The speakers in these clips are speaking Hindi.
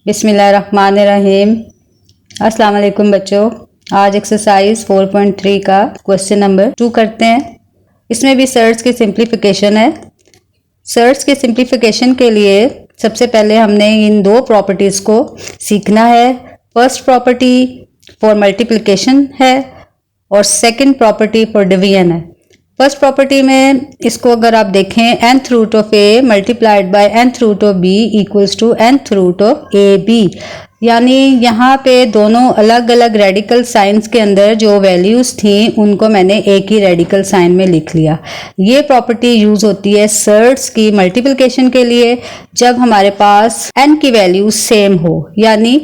बिस्मिल्लाहिर्रहमानिर्रहीम। अस्सलाम वालेकुम बच्चों। आज एक्सरसाइज 4.3 का क्वेश्चन नंबर 2 करते हैं। इसमें भी सर्च की सिंप्लीफिकेशन है। सर्च के सिंप्लीफिकेशन के लिए सबसे पहले हमने इन दो प्रॉपर्टीज़ को सीखना है। फर्स्ट प्रॉपर्टी फॉर मल्टीप्लिकेशन है और सेकंड प्रॉपर्टी फॉर डिवीजन है। फर्स्ट प्रॉपर्टी में इसको अगर आप देखें nth root of a multiplied by nth root of b equals to nth root of a b, यानी यहाँ पे दोनों अलग अलग रेडिकल साइंस के अंदर जो वैल्यूज़ थी उनको मैंने एक ही रेडिकल साइन में लिख लिया। ये प्रॉपर्टी यूज़ होती है सर्ट्स की मल्टीप्लिकेशन के लिए जब हमारे पास n की वैल्यू सेम हो, यानी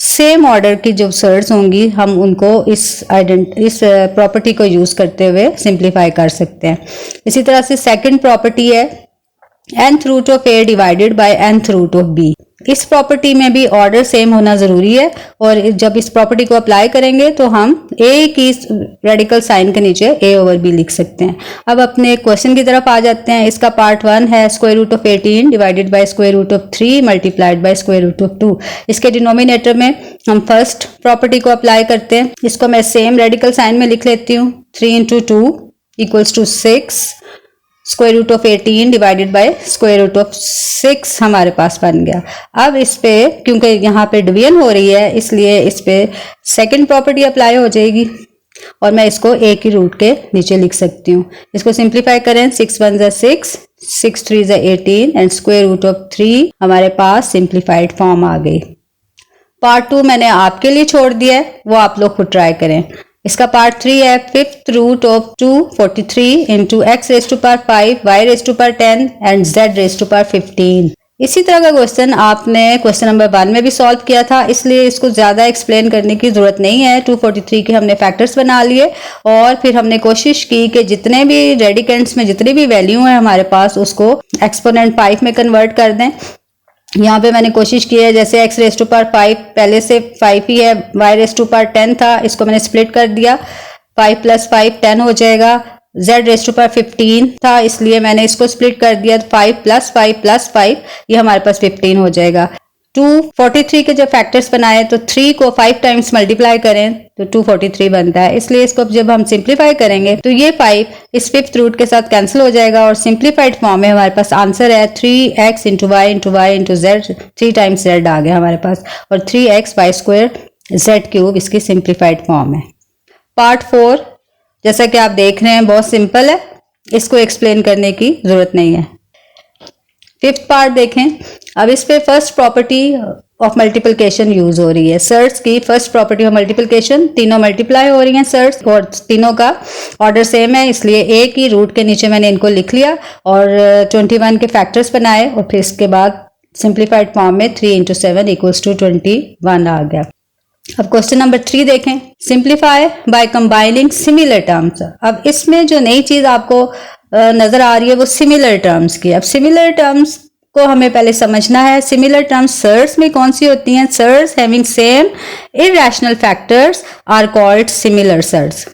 सेम ऑर्डर की जो सर्ट्स होंगी हम उनको इस प्रॉपर्टी को यूज करते हुए सिंप्लीफाई कर सकते हैं। इसी तरह से सेकंड प्रॉपर्टी है nth root of a divided by nth root of b। इस प्रॉपर्टी में भी ऑर्डर सेम होना जरूरी है और जब इस प्रॉपर्टी को अप्लाई करेंगे तो हम a की रेडिकल साइन के नीचे a ओवर b लिख सकते हैं। अब अपने क्वेश्चन की तरफ आ जाते हैं। इसका पार्ट 1 है square root of 18 divided by square root of 3 multiplied by square root of 2। इसके डिनोमिनेटर में हम फर्स्ट प्रॉपर्टी को अप्लाई करते हैं। इसको मैं सेम रेडिकल साइन में लिख लेती हूँ। 3 into 2 equals to 6 square root of 18 divided by square root of 6 हमारे पास बन गया। अब इस पे क्योंकि यहाँ पे डिवीजन हो रही है इसलिए इस पे सेकंड प्रॉपर्टी अप्लाई हो जाएगी और मैं इसको एक ही रूट के नीचे लिख सकती हूँ। इसको सिंप्लीफाई करें 6 1 ज़ा 6, 6 3 ज़ा 18 एंड स्क्वायर रूट ऑफ 3 हमारे पास सिंप्लीफाइड फॉर्म आ गई। पार्ट 2 मैंने आपके लिए छोड़ दिया है, वो आप लोग खुद ट्राई करें। इसका पार्ट 3 है fifth root of 243 into x raise to power 5 y raise to power 10 and z raise to power 15। इसी तरह का क्वेश्चन आपने क्वेश्चन नंबर 1 में भी सॉल्व किया था, इसलिए इसको ज्यादा एक्सप्लेन करने की जरूरत नहीं है। 243 के हमने फैक्टर्स बना लिए और फिर हमने कोशिश की कि जितने भी रेडिकेंट्स में जितनी भी वैल्यू है हमारे पास उसको एक्सपोनेंट 5 में कन्वर्ट कर दें। यहाँ पे मैंने कोशिश की है जैसे x रेस टू पावर 5 पहले से 5 ही है, y रेस टू पावर 10 था, इसको मैंने स्प्लिट कर दिया, 5 प्लस 5 10 हो जाएगा। z रेस टू पावर 15 था इसलिए मैंने इसको स्प्लिट कर दिया, 5 प्लस 5 प्लस 5 ये हमारे पास 15 हो जाएगा। 243 के जब फैक्टर्स बनाए तो 3 को 5 टाइम्स मल्टीप्लाई करें तो 243 बनता है, इसलिए इसको जब हम सिंप्लीफाई करेंगे तो ये 5 इस फिफ्थ रूट के साथ कैंसिल हो जाएगा और सिंप्लीफाइड फॉर्म में हमारे पास आंसर है 3x into y into z, 3 times z आ गया हमारे पास और 3x y square z cube इसकी सिंप्लीफाइड फॉर्म है। पार्ट 4 जैसा कि आप देख रहे हैं बहुत सिंपल है, इसको एक्सप्लेन करने की जरूरत नहीं है। फिफ्थ पार्ट देखें। अब इस पे first property of multiplication use हो रही है। सर्ट्स की फर्स्ट प्रॉपर्टी ऑफ मल्टीप्लिकेशन, तीनों मल्टीप्लाई हो रही हैं सर्ट्स और तीनों का ऑर्डर सेम है इसलिए एक ही रूट के नीचे मैंने इनको लिख लिया और 21 के फैक्टर्स बनाए और फिर इसके बाद सिंप्लीफाइड फॉर्म में 3 इंटू 7 इक्वल्स टू 21 आ गया। अब क्वेश्चन नंबर 3 देखें। Simplify by combining similar terms. अब इसमें जो नई चीज आपको नजर आ रही है वो सिमिलर टर्म्स की। अब सिमिलर टर्म्स को हमें पहले समझना है। सिमिलर टर्म्स सर्ट्स में कौन सी होती हैं? Surds having same irrational factors are called similar surds.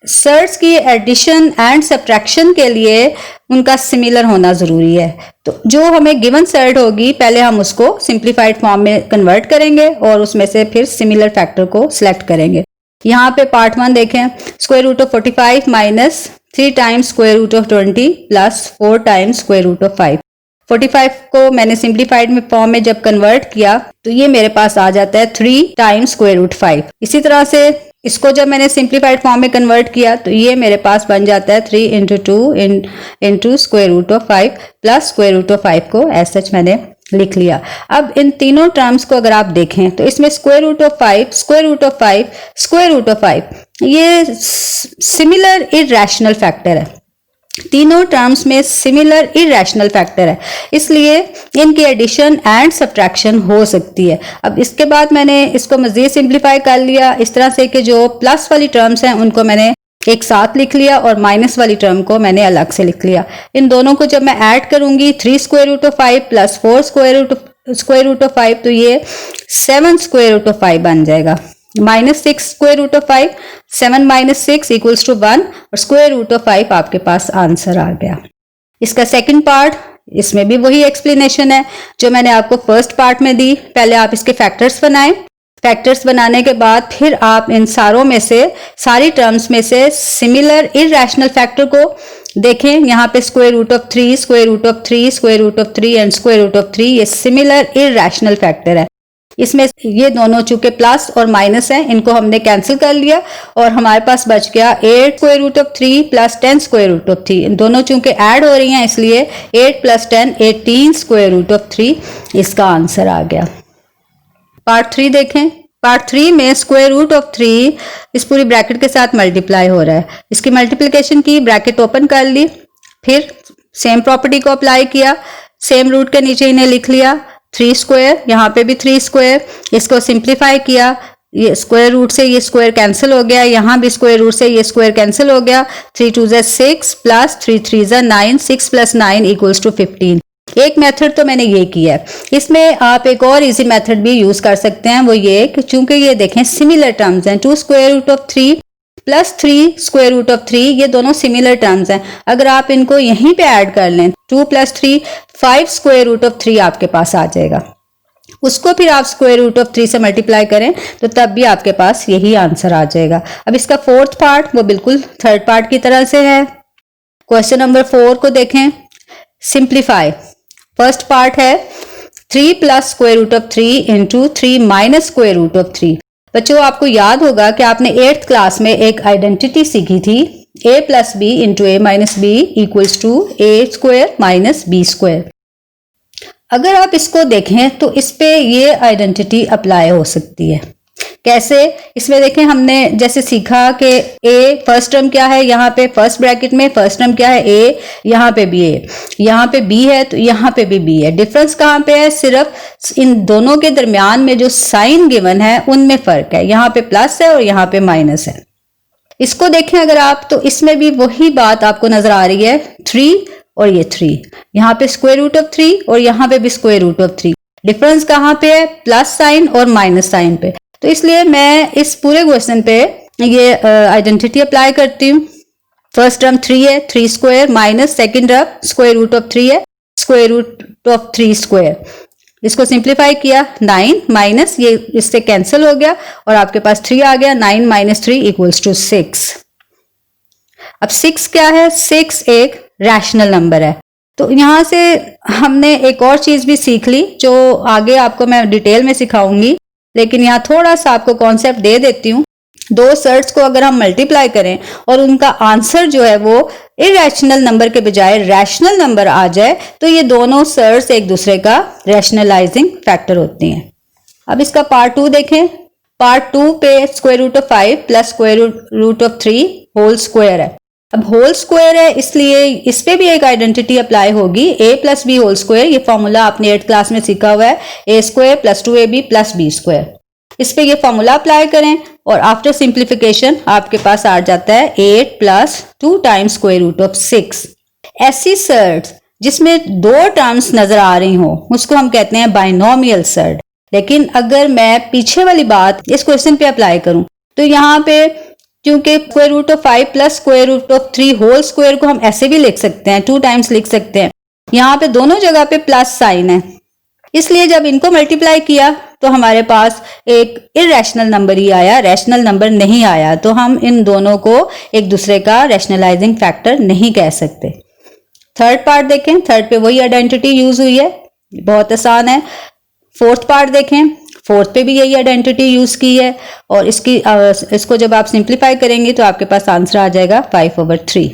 Surds की एडिशन एंड सब्ट्रैक्शन के लिए उनका सिमिलर होना जरूरी है। तो जो हमें गिवन सर्ट होगी पहले हम उसको सिंप्लीफाइड फॉर्म में कन्वर्ट करेंगे और उसमें से फिर सिमिलर फैक्टर को सिलेक्ट करेंगे। यहाँ पे पार्ट 1 देखें। Square root of 45 minus 3 times square root of 20 plus 4 times square root of 5। 45 को मैंने सिंप्लीफाइड में फॉर्म में जब कन्वर्ट किया तो ये मेरे पास आ जाता है 3 टाइम्स स्क्वायर रूट 5। इसी तरह से इसको जब मैंने सिंप्लीफाइड फॉर्म में कन्वर्ट किया तो ये मेरे पास बन जाता है 3 into 2 into square root of 5 plus square root of 5 को एज सच मैंने लिख लिया। अब इन तीनों टर्म्स को अगर आप देखें तो इसमें square root of 5, square root of 5, square root of 5 ये सिमिलर इरैशनल फैक्टर है। तीनों टर्म्स में सिमिलर इरैशनल फैक्टर है इसलिए इनकी एडिशन एंड सब्ट्रैक्शन हो सकती है। अब इसके बाद मैंने इसको मजीद सिंप्लीफाई कर लिया इस तरह से कि जो प्लस वाली टर्म्स हैं उनको मैंने एक साथ लिख लिया और माइनस वाली टर्म को मैंने अलग से लिख लिया। इन दोनों को जब मैं ऐड करूंगी 3 square root of 5 plus 4 square root of 5 तो ये 7 स्क्वायर रूट ऑफ 5 बन जाएगा। Minus 6 square root of 5, 7 minus 6 equals to 1 और स्क्वायर रूट ऑफ 5 आपके पास आंसर आ गया। इसका सेकंड पार्ट इसमें भी वही एक्सप्लेनेशन है जो मैंने आपको फर्स्ट पार्ट में दी। पहले आप इसके फैक्टर्स बनाएं, फैक्टर्स बनाने के बाद फिर आप इन सारों में से, सारी टर्म्स में से सिमिलर इररेशनल फैक्टर को देखें। यहाँ पे square root of 3, square root of 3, square root of 3 and square root of 3, ये सिमिलर इररेशनल फैक्टर है। इसमें ये दोनों चूंकि प्लस और माइनस है, इनको हमने कैंसिल कर लिया और हमारे पास बच गया 8 square root of 3 plus 10 square root of 3। दोनों चूंकि ऐड हो रही हैं इसलिए 8 प्लस 10 18 स्क्वायर रूट ऑफ 3 इसका आंसर आ गया। पार्ट 3 देखें। पार्ट 3 में स्क्वायर रूट ऑफ 3 इस पूरी ब्रैकेट के साथ मल्टीप्लाई हो रहा है। इसकी मल्टीप्लिकेशन की, ब्रैकेट ओपन कर ली, फिर सेम प्रॉपर्टी को अप्लाई किया, सेम रूट के नीचे इन्हें लिख लिया 3 स्क्वायर, यहाँ पे भी 3 स्क्वायर। इसको सिंप्लीफाई किया, ये स्क्वायर रूट से ये स्क्वायर कैंसिल हो गया, यहाँ भी स्क्वायर रूट से ये स्क्वायर कैंसिल हो गया। 3 2 6 प्लस 3 3 9, 6 प्लस 9 इक्वल्स टू 15। एक मेथड तो मैंने ये किया है। इसमें आप एक और इजी मेथड भी यूज कर सकते हैं, वो ये कि चूंकि ये देखें सिमिलर टर्म्स हैं, 2 square root of 3 plus 3 square root of 3, ये दोनों सिमिलर टर्म्स हैं। अगर आप इनको यहीं पे ऐड कर लें 2 प्लस 3 5 स्क्वायर रूट ऑफ 3 आपके पास आ जाएगा। उसको फिर आप स्क्वायर रूट ऑफ 3 से मल्टीप्लाई करें तो तब भी आपके पास यही आंसर आ जाएगा। अब इसका फोर्थ पार्ट वो बिल्कुल थर्ड पार्ट की तरह से है। क्वेश्चन नंबर 4 को देखें। सिंप्लीफाई। फर्स्ट पार्ट है 3 plus square root of 3 into 3 minus square root of 3। बच्चों आपको याद होगा कि आपने 8th क्लास में एक आइडेंटिटी सीखी थी, a plus b into a minus b equals to a square minus b square. अगर आप इसको देखें तो इस पे ये आइडेंटिटी अप्लाई हो सकती है। कैसे? इसमें देखें हमने जैसे सीखा कि a फर्स्ट टर्म क्या है, यहाँ पे फर्स्ट ब्रैकेट में फर्स्ट टर्म क्या है a, यहाँ पे भी a, यहाँ पे b है तो यहाँ पे भी b है। डिफरेंस कहाँ पे है? सिर्फ इन दोनों के दरमियान में जो साइन गिवन है उनमें फर्क है, यहाँ पे प्लस है और यहाँ पे माइनस है। इसको देखें अगर आप तो इसमें भी वही बात आपको नजर आ रही है, 3 और ये 3, यहाँ पे स्क्वायर रूट ऑफ 3 और यहाँ पे भी स्क्वायर रूट ऑफ 3। डिफरेंस कहाँ पे है? प्लस साइन और माइनस साइन पे। तो इसलिए मैं इस पूरे क्वेश्चन पे ये आइडेंटिटी अप्लाई करती हूँ। फर्स्ट टर्म 3 है, 3 square minus second term square root of 3 है, स्क्वायर रूट ऑफ 3 स्क्वायर। इसको सिंप्लीफाई किया, 9 माइनस ये इससे कैंसिल हो गया और आपके पास 3 आ गया। 9 माइनस 3 इक्वल्स टू 6। अब 6 क्या है? 6 एक रैशनल नंबर है। तो यहां से हमने एक और चीज भी सीख ली जो आगे आपको मैं डिटेल में सिखाऊंगी, लेकिन यहाँ थोड़ा सा आपको कॉन्सेप्ट दे देती हूँ। दो सर्ट्स को अगर हम मल्टीप्लाई करें और उनका आंसर जो है वो इरेशनल नंबर के बजाय रैशनल नंबर आ जाए तो ये दोनों सर्ट्स एक दूसरे का रैशनलाइजिंग फैक्टर होती हैं। अब इसका पार्ट 2 देखें। पार्ट 2 पे square root of 5 plus square root of 3 whole square है। अब होल स्क्वायर है इसलिए इस पे भी एक आइडेंटिटी अप्लाई होगी, a plus b whole square. ये फॉर्मूला आपने 8th क्लास में सीखा हुआ है, a square plus 2ab plus b square. इस पे ये फॉर्मूला अप्लाई करें और आफ्टर सिंप्लीफिकेशन आपके पास आ जाता है 8 plus 2 times square root of 6। ऐसी सर्ट्स जिसमें दो टर्म्स नजर आ रही हो उसको हम कहते हैं बाइनोमियल सर्ट। लेकिन अगर मैं पीछे वाली बात इस क्वेश्चन पे अप्लाई करूं तो यहाँ पे क्योंकि square root of 5 plus square root of 3 whole square को हम ऐसे भी लिख सकते हैं, 2 टाइम्स लिख सकते हैं। यहाँ पे दोनों जगह पे प्लस साइन है, इसलिए जब इनको मल्टीप्लाई किया तो हमारे पास एक इरेशनल नंबर ही आया, रैशनल नंबर नहीं आया। तो हम इन दोनों को एक दूसरे का रैशनलाइजिंग फैक्टर नहीं कह सकते। थर्ड पार्ट देखें। थर्ड पे वही आइडेंटिटी यूज हुई है, बहुत आसान है। फोर्थ पार्ट देखें। फोर्थ पे भी यही आइडेंटिटी यूज की है और इसको जब आप सिंप्लीफाई करेंगे तो आपके पास आंसर आ जाएगा 5/3।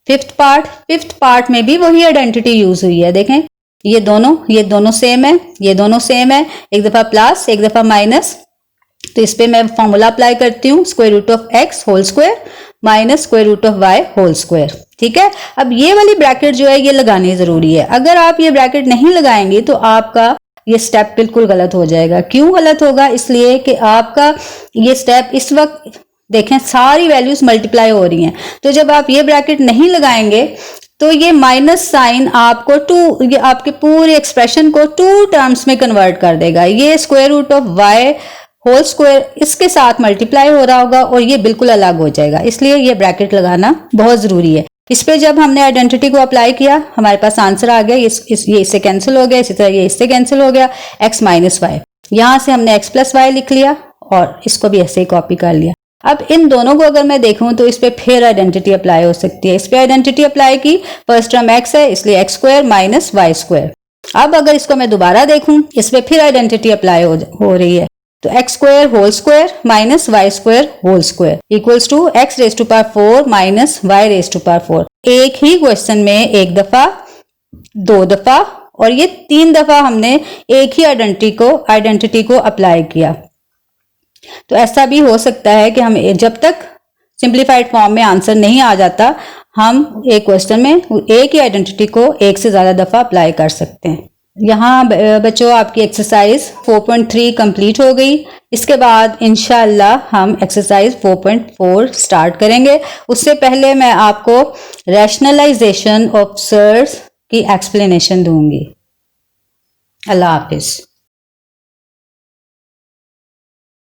फिफ्थ पार्ट में भी वही आइडेंटिटी यूज हुई है। देखें ये दोनों सेम है, ये दोनों सेम है, एक दफा प्लस एक दफा माइनस। तो इस पे मैं फॉर्मूला अप्लाई करती हूँ, square root of x whole square minus square root of y whole square. ठीक है, अब ये वाली ब्रैकेट जो है ये लगानी जरूरी है। अगर आप ये ब्रैकेट नहीं लगाएंगे तो आपका ये स्टेप बिल्कुल गलत हो जाएगा। क्यों गलत होगा? इसलिए कि आपका ये स्टेप इस वक्त देखें सारी वैल्यूज मल्टीप्लाई हो रही हैं, तो जब आप ये ब्रैकेट नहीं लगाएंगे तो ये माइनस साइन आपको ये आपके पूरे एक्सप्रेशन को 2 टर्म्स में कन्वर्ट कर देगा। ये square root of y whole square इसके साथ मल्टीप्लाई हो रहा होगा और ये बिल्कुल अलग हो जाएगा, इसलिए ये ब्रैकेट लगाना बहुत जरूरी है। इस पे जब हमने आइडेंटिटी को अप्लाई किया हमारे पास आंसर आ गया, ये इससे कैंसिल हो गया, इसी तरह ये इससे कैंसिल हो गया, x माइनस वाई। यहां से हमने x प्लस वाई लिख लिया और इसको भी ऐसे ही कॉपी कर लिया। अब इन दोनों को अगर मैं देखूं तो इस पे फिर आइडेंटिटी अप्लाई हो सकती है। इस पे आइडेंटिटी अप्लाई की, फर्स्ट टर्म x है इसलिए x square minus y square. अब अगर इसको मैं दोबारा देखूं, इस पे फिर आइडेंटिटी अप्लाई हो रही है, तो x square whole square minus y square whole square equals to x raise to power 4 minus y raise to power 4। एक ही क्वेश्चन में एक दफा, दो दफा और ये 3 दफा हमने एक ही आइडेंटिटी को अप्लाई किया। तो ऐसा भी हो सकता है कि हम जब तक सिंप्लीफाइड फॉर्म में आंसर नहीं आ जाता, हम एक क्वेश्चन में एक ही आइडेंटिटी को एक से ज्यादा दफा अप्लाई कर सकते हैं। यहाँ बच्चों आपकी एक्सरसाइज 4.3 कंप्लीट हो गई। इसके बाद इंशाअल्लाह हम एक्सरसाइज 4.4 स्टार्ट करेंगे। उससे पहले मैं आपको रैशनलाइजेशन ऑफ सर्ट्स की एक्सप्लेनेशन दूंगी। अल्लाह हाफिज।